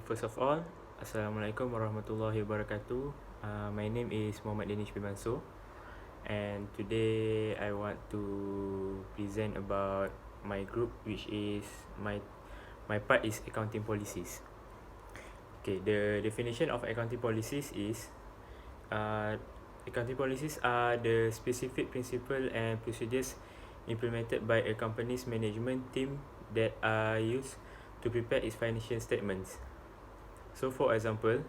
First of all, Assalamualaikum warahmatullahi wabarakatuh. My name is Muhammad Danish bin Mansur, and today I want to present about my group, which is my part is accounting policies. Okay, the definition of accounting policies is accounting policies are the specific principles and procedures implemented by a company's management team that are used to prepare its financial statements. So for example,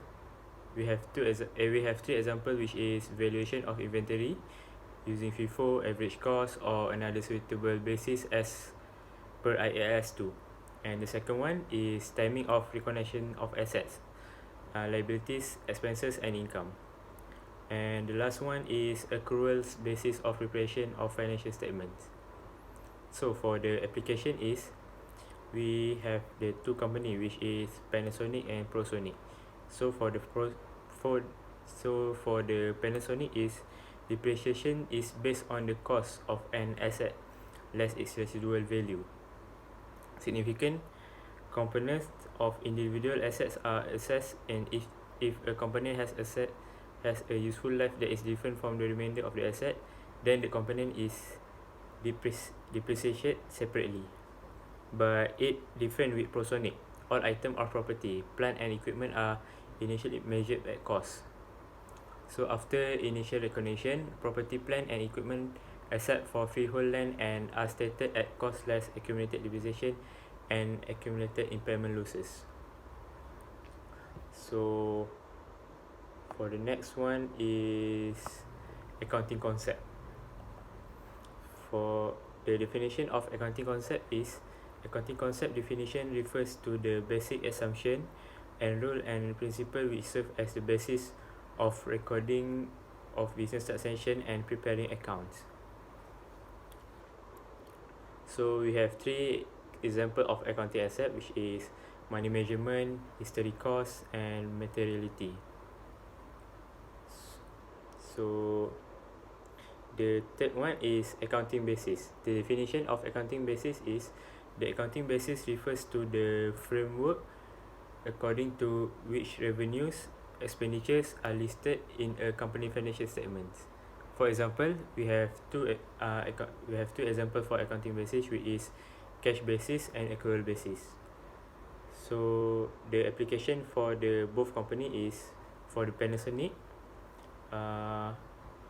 we have three examples, which is valuation of inventory using FIFO, average cost, or another suitable basis as per IAS 2. And the second one is timing of recognition of assets, liabilities, expenses, and income. And the last one is accruals basis of preparation of financial statements. So for the application is, we have the two company, which is Panasonic and Prosonic. So for the Panasonic is depreciation is based on the cost of an asset less its residual value. Significant components of individual assets are assessed, and if a component has a useful life that is different from the remainder of the asset, then the component is depreciated separately. But it different with Prosonic. All items of property, plant and equipment are initially measured at cost. So after initial recognition, property, plant and equipment except for freehold land and are stated at cost less accumulated depreciation and accumulated impairment losses. So for the next one is accounting concept. For the definition of accounting concept is, accounting concept definition refers to the basic assumption and rule and principle which serve as the basis of recording of business transaction and preparing accounts. So we have three examples of accounting asset, which is money measurement, history cost, and materiality. So the third one is accounting basis. The definition of accounting basis is, the accounting basis refers to the framework according to which revenues, expenditures are listed in a company financial statements. For example, we have two examples for accounting basis, which is cash basis and accrual basis. So the application for the both company is, for the Panasonic,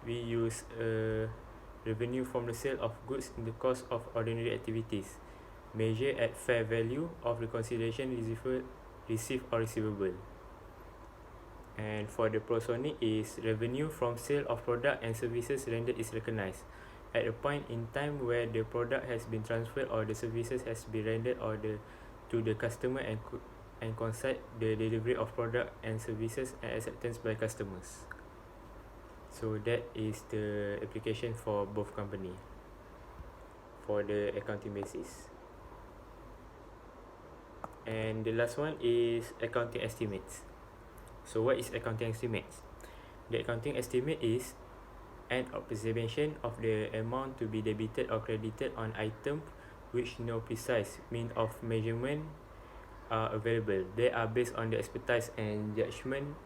we use revenue from the sale of goods in the course of ordinary activities, measured at fair value of the consideration received or receivable. And for the Prosonic is, revenue from sale of product and services rendered is recognized at a point in time where the product has been transferred or the services has been rendered to the customer and coincide the delivery of product and services and acceptance by customers. So that is the application for both company for the accounting basis. And the last one is accounting estimates. So what is accounting estimates? The accounting estimate is an approximation of the amount to be debited or credited on item which no precise means of measurement are available. They are based on the expertise and judgment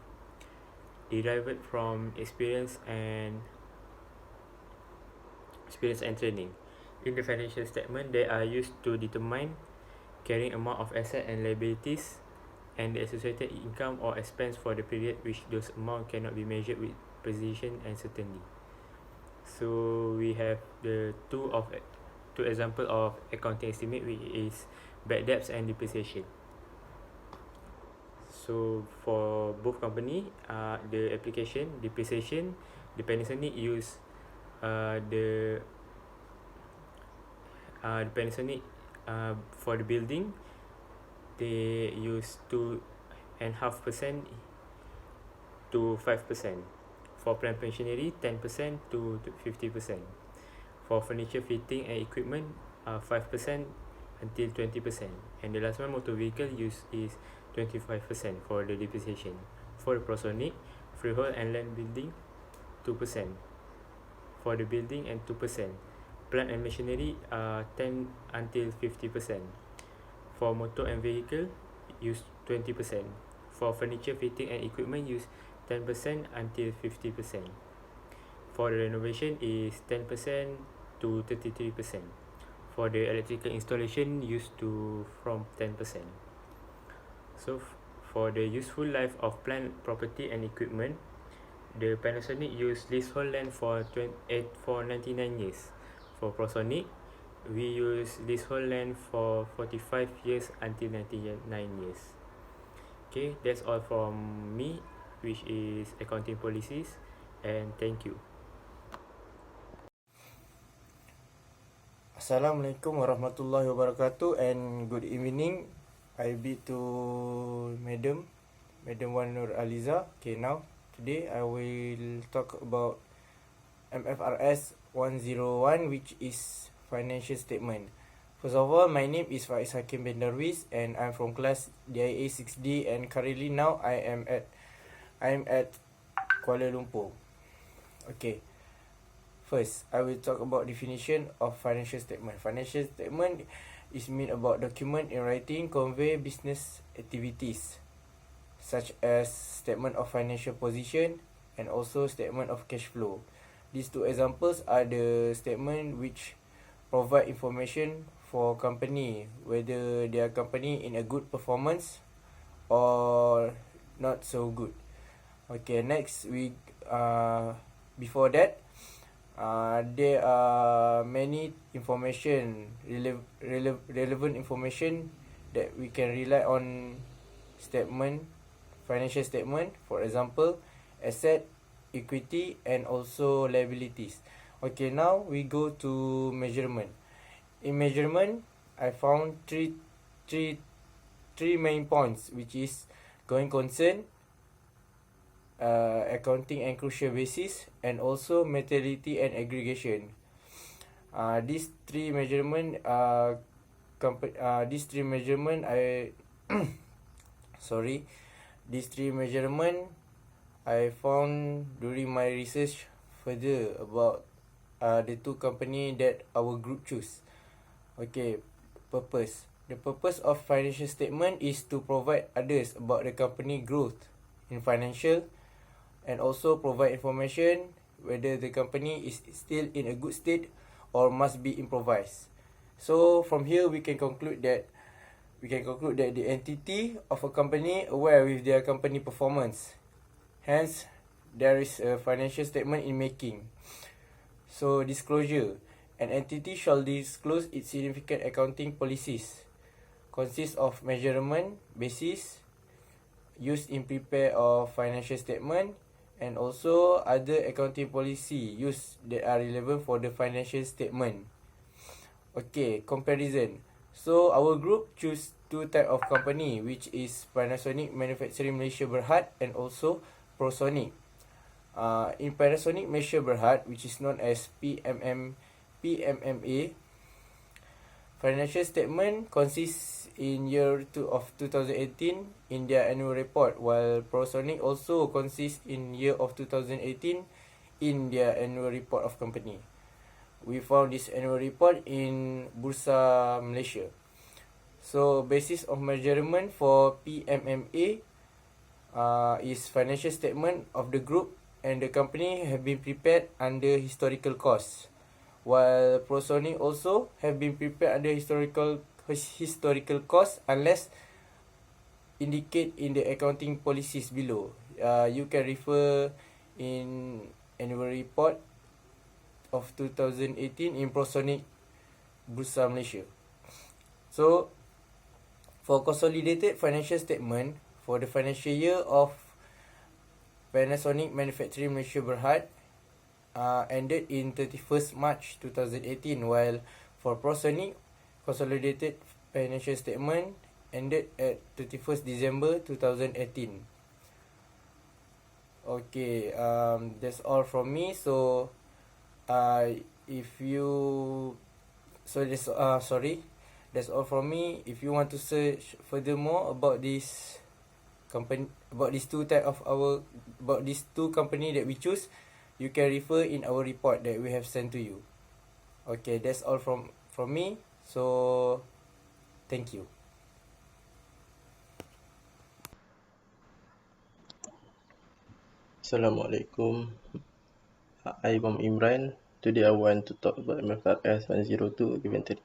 derived from experience and training. In the financial statement, they are used to determine carrying amount of asset and liabilities and the associated income or expense for the period which those amount cannot be measured with precision and certainty. So we have the two example of accounting estimate, which is bad debts and depreciation. So for both company, the application depreciation, the Panasonic use the Panasonic for the building, they use 2.5% to 5%. For plant machinery, 10% to 50%. For furniture fitting and equipment, 5% until 20%. And the last one, motor vehicle use is 25% for the depreciation. For the Prosonic, freehold and land building, 2% for the building and 2%. Plant and machinery, 10 until 50%. For motor and vehicle, use 20%. For furniture, fitting and equipment, use 10% until 50%. For the renovation is 10% to 33%. For the electrical installation, used to from 10%. So for the useful life of plant, property and equipment, the Panasonic use leasehold land for 99 years. For Prosonic, we use leasehold land for 45 years until 99 years. Okay, that's all from me, which is accounting policies, and thank you. Assalamualaikum warahmatullahi wabarakatuh and good evening. I be to Madam Wan Nur Aliza. Okay, now today I will talk about MFRS 101, which is financial statement. First of all, my name is Hafiz and I'm from class DIA 6D, and currently now I am at Kuala Lumpur. Okay. First, I will talk about definition of financial statement. Financial statement is mean about document in writing convey business activities, such as statement of financial position and also statement of cash flow. These two examples are the statement which provide information for company, whether their company in a good performance or not so good. Okay, next before that, there are many information, relevant information that we can rely on statement, financial statement. For example, asset, equity and also liabilities. Okay, now we go to measurement. In measurement, I found three main points, which is going concern, accounting and crucial basis, and also materiality and aggregation. These three measurement I these three measurement I found during my research further about the two company that our group choose. Okay, purpose. The purpose of financial statement is to provide others about the company growth in financial, and also provide information whether the company is still in a good state or must be improvised. So from here we can conclude that the entity of a company aware with their company performance. Hence, there is a financial statement in making. So disclosure. An entity shall disclose its significant accounting policies. Consists of measurement, basis, used in prepare of financial statement, and also other accounting policy used that are relevant for the financial statement. Okay, comparison. So our group choose two type of company, which is Panasonic Manufacturing Malaysia Berhad and also Prosonic. In Panasonic Malaysia Berhad, which is known as PMMA, financial statement consists in year 2 of 2018 in their annual report, while Prosonic also consists in year of 2018 in their annual report of company. We found this annual report in Bursa Malaysia. So basis of measurement for PMMA is financial statement of the group and the company have been prepared under historical costs, while Prosonic also have been prepared under historical costs unless indicate in the accounting policies below. You can refer in annual report of 2018 in Prosonic Bursa Malaysia. So for consolidated financial statement for the financial year of Panasonic Manufacturing Malaysia Berhad ended in 31st March 2018, while for Prosonic consolidated financial statement ended at 31st December 2018. Okay, that's all from me. So that's all from me. If you want to search furthermore about this company, about these two company that we choose, you can refer in our report that we have sent to you. Okay, that's all from me. So thank you. Assalamualaikum. I'm Imran. Today I want to talk about MFRS 102 inventory.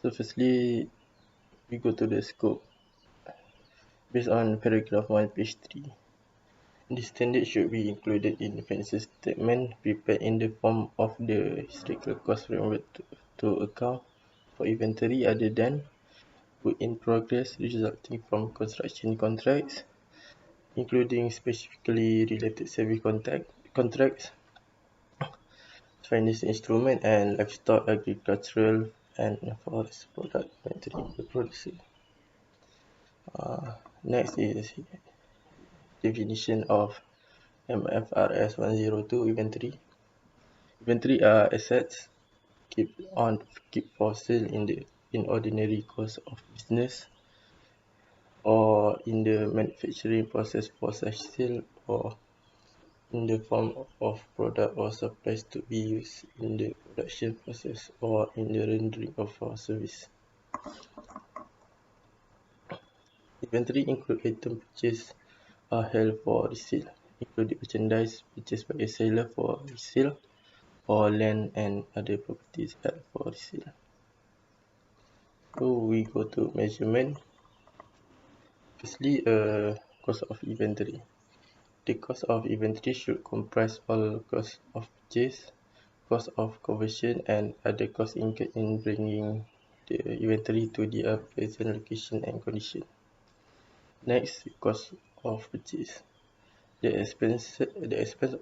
So firstly, we go to the scope. Based on paragraph 1, page 3. This standard should be included in the financial statement prepared in the form of the historical cost framework to account for inventory other than work in progress resulting from construction contracts, including specifically related service contracts, financial instrument, and livestock, agricultural, and forest product inventory producer. Next is definition of MFRS 102 inventory. Inventory are assets keep for sale in ordinary course of business or in the manufacturing process for such sale or in the form of product or supplies to be used in the production process or in the rendering of a service. Inventory include items purchased or held for resale, including merchandise purchased by a seller for resale or land and other properties held for resale. So we go to measurement. Firstly, cost of inventory. The cost of inventory should comprise all costs of purchase, cost of conversion, and other costs incurred in bringing the inventory to their present location and condition. Next, cost of purchase. The expense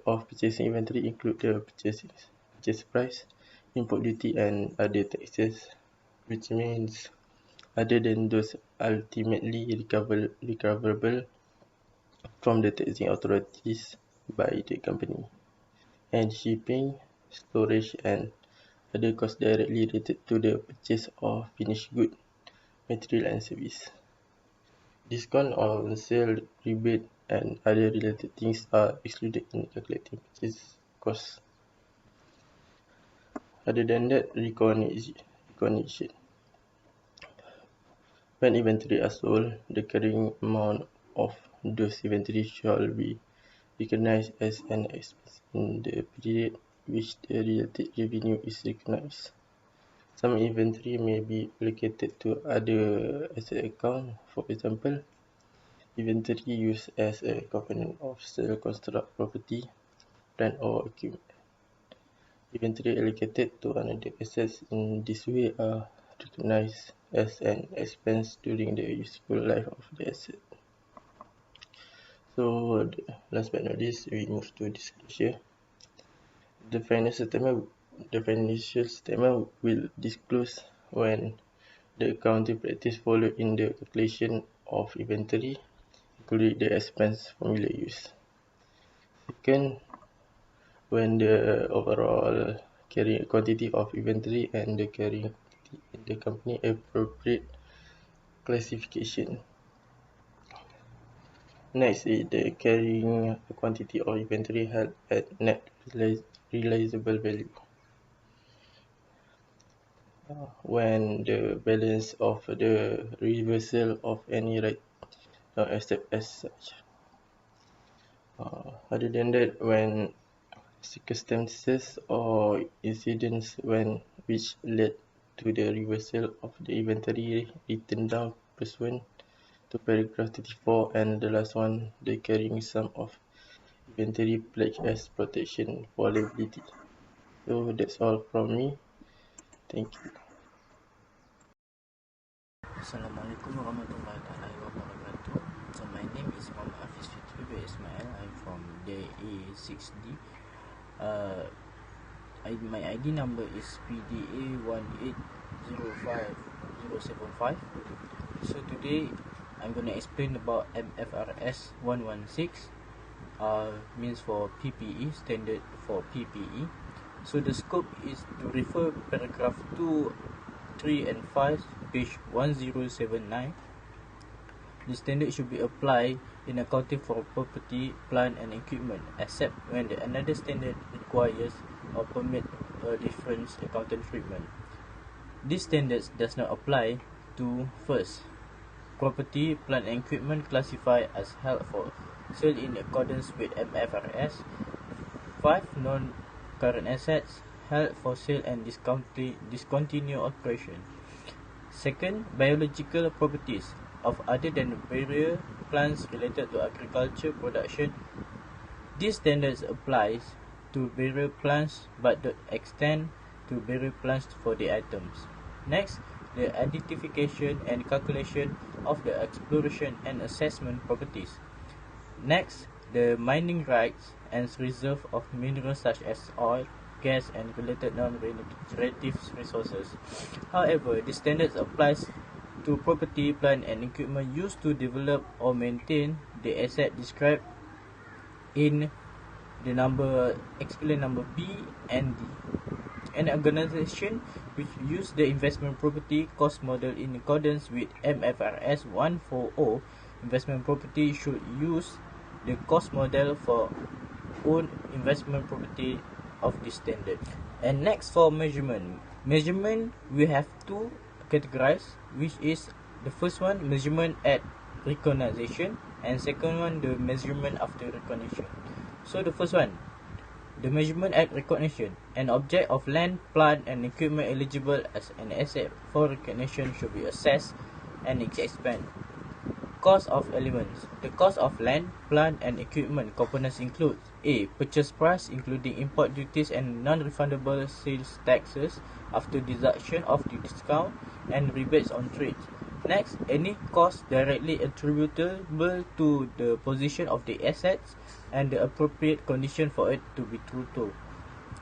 of purchasing inventory include the purchase price, import duty, and other taxes, which means other than those ultimately recoverable from the taxing authorities by the company, and shipping, storage, and other costs directly related to the purchase of finished good, material, and service. Discount on sale, rebate, and other related things are excluded in calculating purchase costs. Other than that, recognition. When inventory are sold, the carrying amount of those inventory shall be recognized as an expense in the period which the related revenue is recognized. Some inventory may be allocated to other asset account. For example, inventory used as a component of sale construct property, plant or equipment. Inventory allocated to another assets in this way are recognized as an expense during the useful life of the asset. So last but not least, we move to disclosure. The financial statement will disclose when the accounting practice followed in the calculation of inventory, including the expense formula used. Second, when the overall carrying quantity of inventory and the carrying quantity in the company appropriate classification. Next is the carrying quantity of inventory held at net realizable value. When the balance of the reversal of any right not accepted as such. Other than that, when circumstances or incidents which led to the reversal of the inventory written down pursuant to paragraph 34, and the last one, the carrying sum of inventory pledged as protection for liability. So that's all from me. Thank you. Assalamualaikum warahmatullahi wabarakatuh. So my name is Muhammad Hafiz Ismail. I'm from DA 6D. My ID number is PDA 1805075. So today I'm gonna explain about MFRS 116. Means for PPE, standard for PPE. So the scope is to refer paragraph 2, 3 and 5, page 1079. The standard should be applied in accounting for property, plant and equipment, except when another standard requires or permit a different accounting treatment. These standards does not apply to first, property, plant and equipment classified as held for sold in accordance with MFRS. 5. Non-current assets held for sale and discontinue operation. Second, biological properties of other than barrier plants related to agriculture production. These standards applies to barrier plants but don't extend to barrier plants for the items. Next, the identification and calculation of the exploration and assessment properties. Next, the mining rights and reserve of minerals such as oil, gas and related non-regenerative resources. However, the standards applies to property, plant and equipment used to develop or maintain the asset described in the explain number B and D. An organization which use the investment property cost model in accordance with MFRS 140 investment property should use the cost model for own investment property of this standard. And next, for measurement we have two categories, which is the first one, measurement at recognition, and second one, the measurement after recognition. So the first one, the measurement at recognition. An object of land, plant and equipment eligible as an asset for recognition should be assessed and expanded. Cost of elements. The cost of land, plant and equipment components include A. Purchase price including import duties and non-refundable sales taxes after deduction of the discount and rebates on trade. Next, any cost directly attributable to the position of the assets and the appropriate condition for it to be total.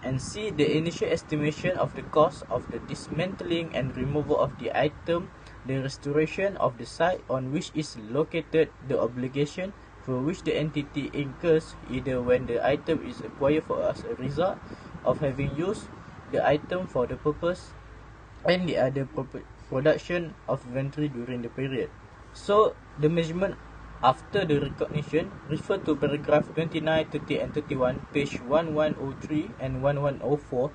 And C. The initial estimation of the cost of the dismantling and removal of the item, the restoration of the site on which is located, the obligation for which the entity incurs either when the item is acquired for as a result of having used the item for the purpose and the other production of inventory during the period. So, the measurement after the recognition refer to paragraph 29, 30 and 31, page 1103 and 1104.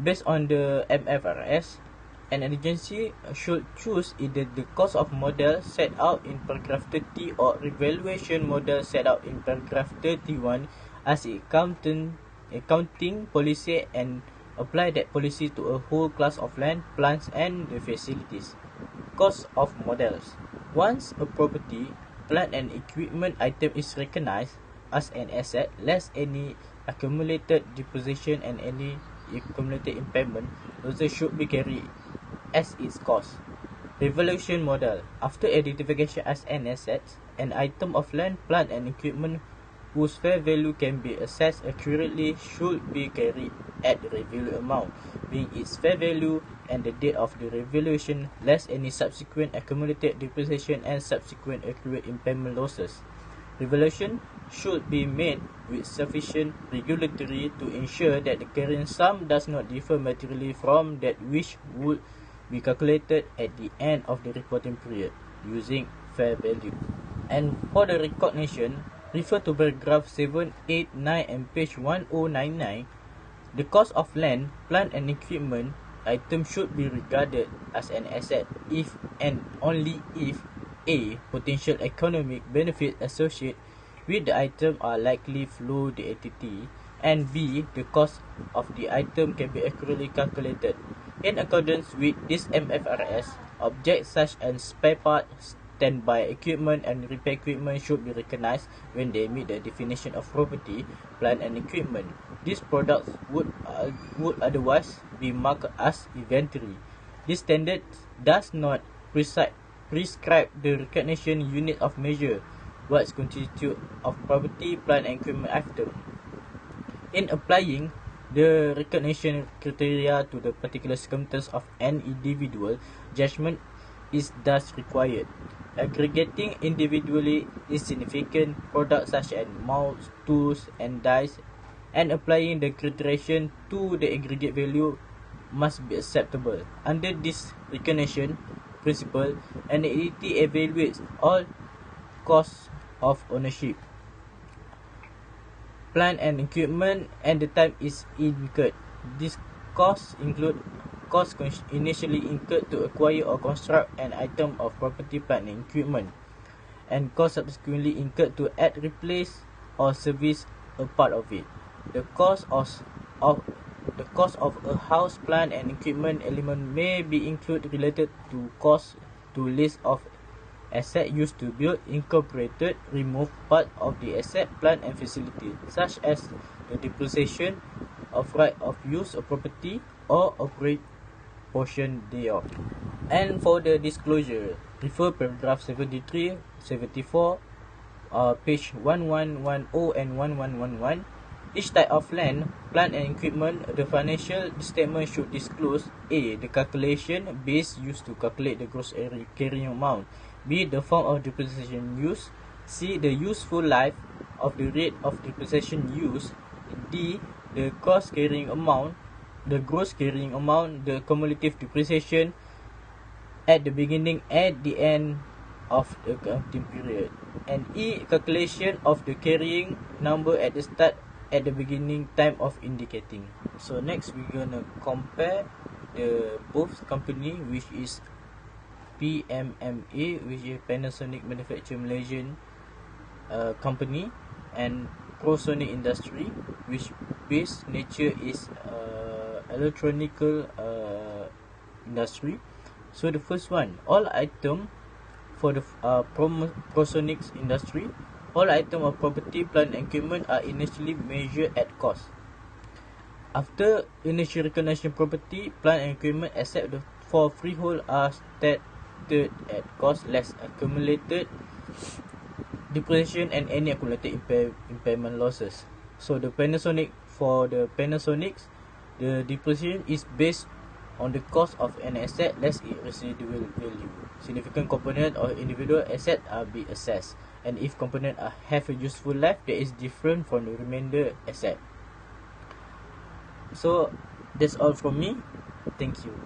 Based on the MFRS, an agency should choose either the cost of model set out in paragraph 30 or revaluation model set out in paragraph 31 as accounting policy and apply that policy to a whole class of land, plants and the facilities. Cost of models. Once a property, plant and equipment item is recognized as an asset, less any accumulated depreciation and any accumulated impairment, those should be carried as its cost. Revaluation model. After identification as an asset, an item of land, plant and equipment whose fair value can be assessed accurately should be carried at the revalue amount, being its fair value and the date of the revaluation, less any subsequent accumulated depreciation and subsequent accurate impairment losses. Revaluation should be made with sufficient regularity to ensure that the carrying sum does not differ materially from that which would be calculated at the end of the reporting period using fair value. And for the recognition, refer to paragraph 7, 8, 9 and page 1099. The cost of land, plant and equipment item should be regarded as an asset if and only if A. Potential economic benefits associated with the item are likely flow the entity, and B. The cost of the item can be accurately calculated. In accordance with this MFRS, objects such as spare parts, standby equipment and repair equipment should be recognized when they meet the definition of property, plant and equipment. These products would otherwise be marked as inventory. This standard does not prescribe the recognition unit of measure what constitute of property, plant and equipment item. In applying the recognition criteria to the particular circumstance of an individual, judgment is thus required. Aggregating individually insignificant products such as molds, tools and dies and applying the criteria to the aggregate value must be acceptable. Under this recognition principle, an entity evaluates all costs of ownership, plant and equipment and the time is incurred. These costs include costs initially incurred to acquire or construct an item of property, plant and equipment, and costs subsequently incurred to add, replace, or service a part of it. The cost of a house, plant, and equipment element may be included related to costs to list of asset used to build, incorporated, remove part of the asset, plant, and facility, such as the depreciation of right of use of property or operate portion thereof. And for the disclosure, refer paragraph 73, 74, page 1110 and 1111. Each type of land, plant, and equipment, the financial statement should disclose A. The calculation base used to calculate the gross carrying amount, B. The form of depreciation used, C. The useful life of the rate of depreciation used, D. The cost carrying amount, the gross carrying amount, the cumulative depreciation at the beginning and the end of the accounting period, and E. Calculation of the carrying number at the start, at the beginning time of indicating. So next we're gonna compare the both company, which is PMMA, which is Panasonic Manufacturing Malaysian company, and Prosonic Industry, which base nature is electronical industry. So the first one, all item for the Prosonics industry, all item of property, plant, and equipment are initially measured at cost. After initial recognition, property, plant, and equipment except for freehold are stated at cost less accumulated depreciation and any accumulated impairment losses. So the Panasonic, for the Panasonics, the depreciation is based on the cost of an asset less its residual value. Significant component or individual asset are be assessed, and if component have a useful life that is different from the remainder asset. So that's all from me. Thank you.